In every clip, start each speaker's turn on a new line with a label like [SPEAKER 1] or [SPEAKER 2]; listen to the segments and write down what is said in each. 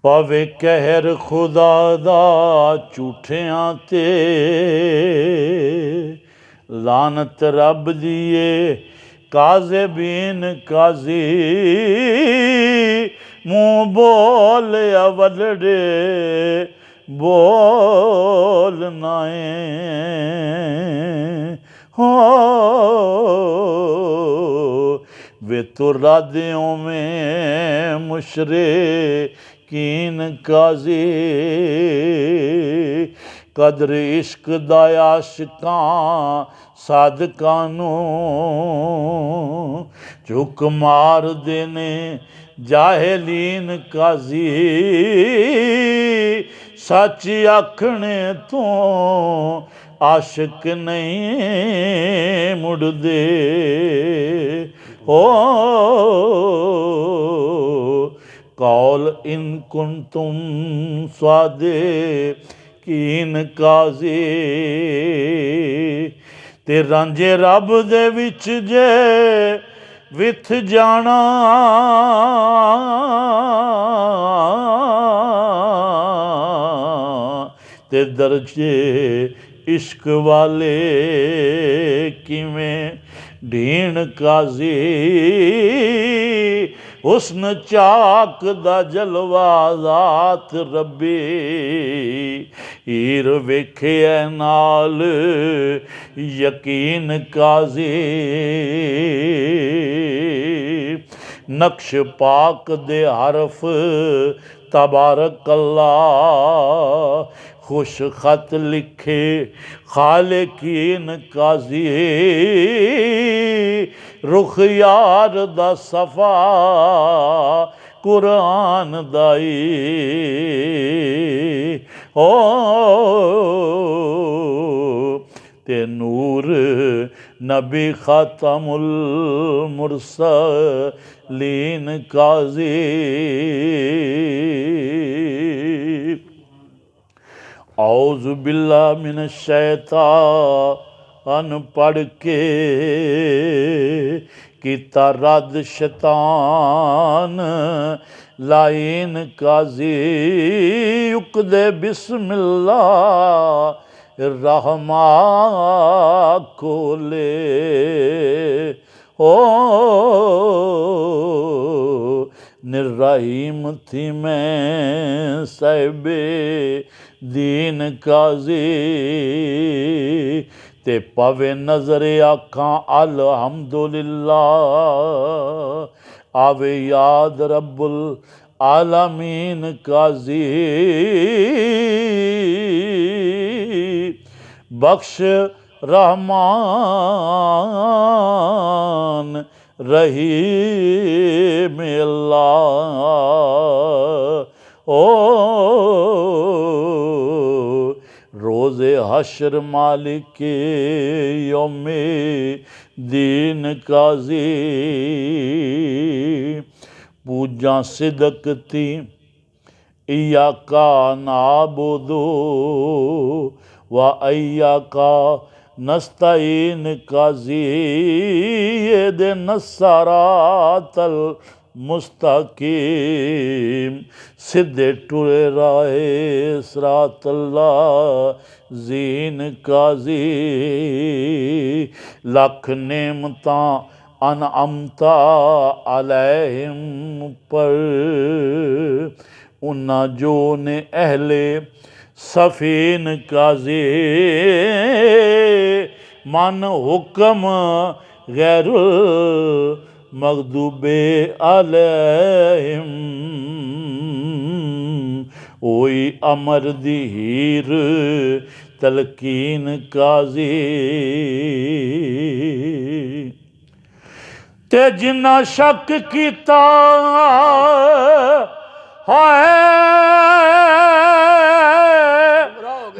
[SPEAKER 1] पवे कहर खुदा दा झूठियां ते, लानत रब दिए काज़े बीन काजी। मुँह बोल अवलड़े बोल नाए हो, वे तो रादियों में मुशरे कीन काजी। कदर इश्क दा आशिकां साधकां नूं झुक मार देने जाहिलीन काजी। सच आखने तो आशिक नहीं मुड़दे ओ। कौल इन कुन तुम स्वादे कीन काजी। ते रांझे रब दे विच जे विथ जाना, ते दर्जे इश्क वाले किवें ढीण काजी। हुस्न चाक दा जलवा ज़ात रब्बी, हीर वेखे नाल यकीन काजी। नक्श पाक दे हरफ तबारक अल्लाह, खुश खत लिखे खालिकीन काजी। रुख यार दा सफ़ा कुरान दाई ओ, ते नूर नबी खातमुल मुरसलीन काजी। औज़ु बिल्लाह मिनश शैतान पढ़ के कीता रद शैतान लाइन काजी। उकदे बिस्मिल्लाह रहमा खोले ओ, निर्रहीम थी मैं साहिबे दीन काजी। ते पवे नजर आखां अल्हम्दुलिल्लाह, आवे याद रब्बुल आलमीन काजी। बख्श रहमान रहीम अल्लाह ओ। रोज़े हशर मालिक यौमे दीन काजी। पूजा सिदक ती इय्याका नाबुदु व इय्याका नस्तईन काजी। दे नस्सरातल मुस्तकीम, सिद्धे टुरे राहे सरातल्लाह जीन काजी। लख नेमतां अनअमता अलैहिम पर, उन्ना जो ने अहले सफीन काजी। मन हुक्म गैरुल मगदूबे अलैहिम, ओई अमर दी हीर तलकीन काजी। ते जिन्ना शक कीता हाय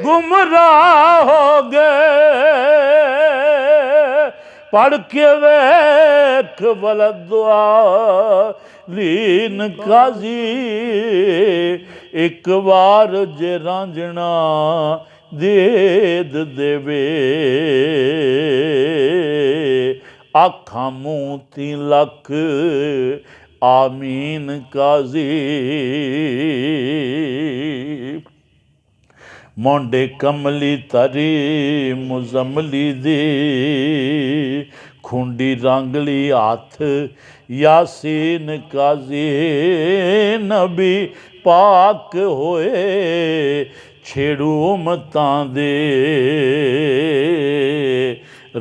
[SPEAKER 1] गुमराह हो गए, पढ़ के वेख वलदुआ लीन काजी। एक बार जे रांझना देद देवे, आखां मूंह ती लख आमीन काजी। ਮੋਢੇ ਕਮਲੀ ਤਰੀ ਮੁਜ਼ਮਲੀ ਦੀ ਖੁੰਡੀ ਰਾਂਗਲੀ ਹੱਥ ਯਾਸੀਨ ਕਾਜ਼ੀ ਨਬੀ ਪਾਕ ਹੋਏ ਛੇੜੂ ਉਮਤਾਂ ਦੇ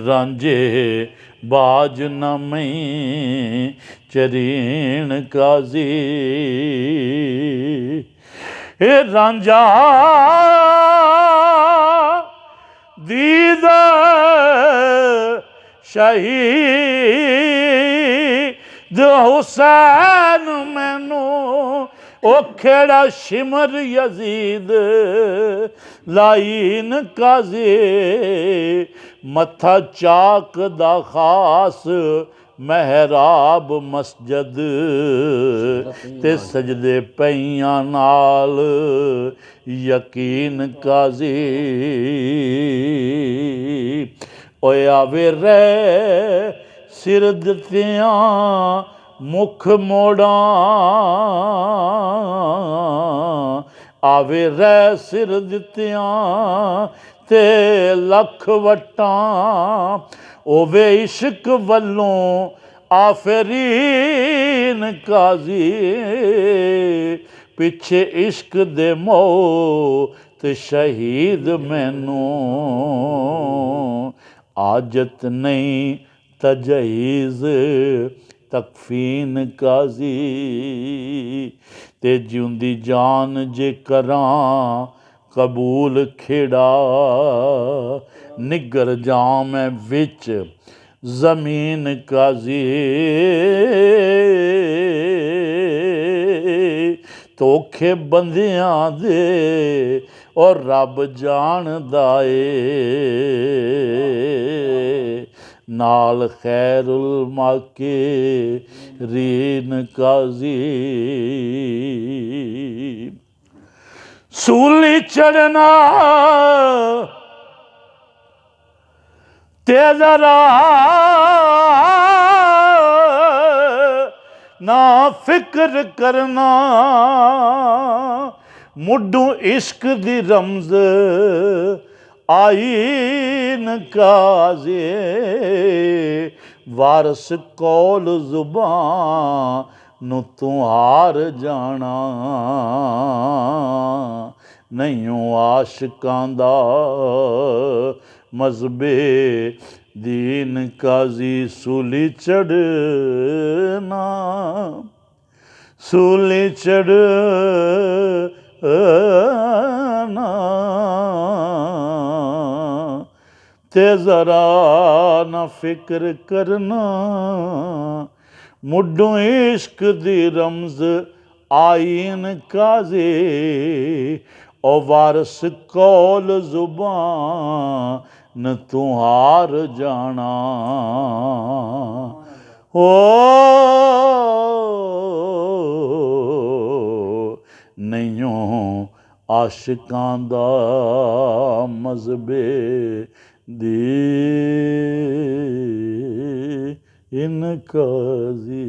[SPEAKER 1] ਰਾਂਝੇ ਬਾਜ ਨਾ ਮਈ ਚਰੀਣ ਕਾਜ਼ੀ ਇਹ ਰਾਂਝਾ ਦੀਦ ਸ਼ਹੀਦ ਹੁਸੈਨ ਮੈਨੂੰ ਉਹ ਖੇੜਾ ਸ਼ਿਮਰ ਯਜ਼ੀਦ ਲਾਈਨ ਕਾਜ਼ੀ ਮੱਥਾ ਚਾਕ ਦਾ ਖਾਸ ਮਹਿਰਾਬ ਮਸਜਦ ਤੇ ਸਜਦੇ ਪਈਆਂ ਨਾਲ ਯਕੀਨ ਕਾਜ਼ੀ ਓਏ ਆਵੇ ਰਹਿ ਸਿਰ ਦਿੱਤਿਆਂ ਮੁਖ ਮੋੜਾਂ ਆਵੇ ਰਹਿ ਸਿਰ ਦਿੱਤਿਆਂ ਤੇ ਲੱਖ ਵਟਾਂ ਓਵੇ ਇਸ਼ਕ ਵੱਲੋਂ ਆਫਰੀਨ ਕਾਜ਼ੀ ਪਿੱਛੇ ਇਸ਼ਕ ਦੇ ਮੋਹ ਤੇ ਸ਼ਹੀਦ ਮੈਨੂੰ ਆਜਤ ਨਹੀਂ ਤਜਹੀਜ਼ ਤਕਫੀਨ ਕਾਜ਼ੀ ਤੇ ਜਿਉਂਦੀ ਜਾਨ ਜੇ ਕਰਾਂ ਕਬੂਲ ਖੇੜਾ ਨਿੱਗਰ ਜਾਂ ਮੈਂ ਵਿੱਚ ਜ਼ਮੀਨ ਕਾਜ਼ੀ ਧੋਖੇ ਬੰਦਿਆਂ ਦੇ ਔਰ ਰੱਬ ਜਾਣਦਾ ਏ ਨਾਲ ਖੈਰੁਲ ਮਾਕੇ ਰੀਨ ਕਾਜ਼ੀ ਸੂਲੀ ਚੜਨਾ ਤੇ ਜ਼ਰਾ ਨਾ ਫਿਕਰ ਕਰਨਾ ਮੁੱਢੋਂ ਇਸ਼ਕ ਦੀ ਰਮਜ਼ ਆਈਨ ਕਾਜ਼ੀ ਵਾਰਸ ਕੋਲ ਜ਼ੁਬਾਨ ਨੂੰ ਤੂੰ ਹਾਰ ਜਾਣਾ ਨਹੀਂ ਆਸ਼ਿਕਾਂ ਦਾ ਮਜ਼ਬੇ ਦੀਨ ਕਾਜ਼ੀ ਸੂਲੀ ਚੜਨਾ ਸੂਲੀ ਚੜਨਾ ਤੇ ਜ਼ਰਾ ਨਾ ਫਿਕਰ ਕਰਨਾ ਮੁੱਢੋਂ ਇਸ਼ਕ ਦੀ ਰਮਜ਼ ਆਈਨ ਕਾਜ਼ੀ ਓ ਵਾਰਸ ਕੋਲ ਜ਼ੁਬਾਨ ਤੂੰ ਹਾਰ ਜਾਣਾ ਓ ਨਹੀਂਓ ਆਸ਼ਿਕਾਂ ਦਾ ਮਜ਼ਬੇ ਦੀ ਇਨ ਕਾਜ਼ੀ।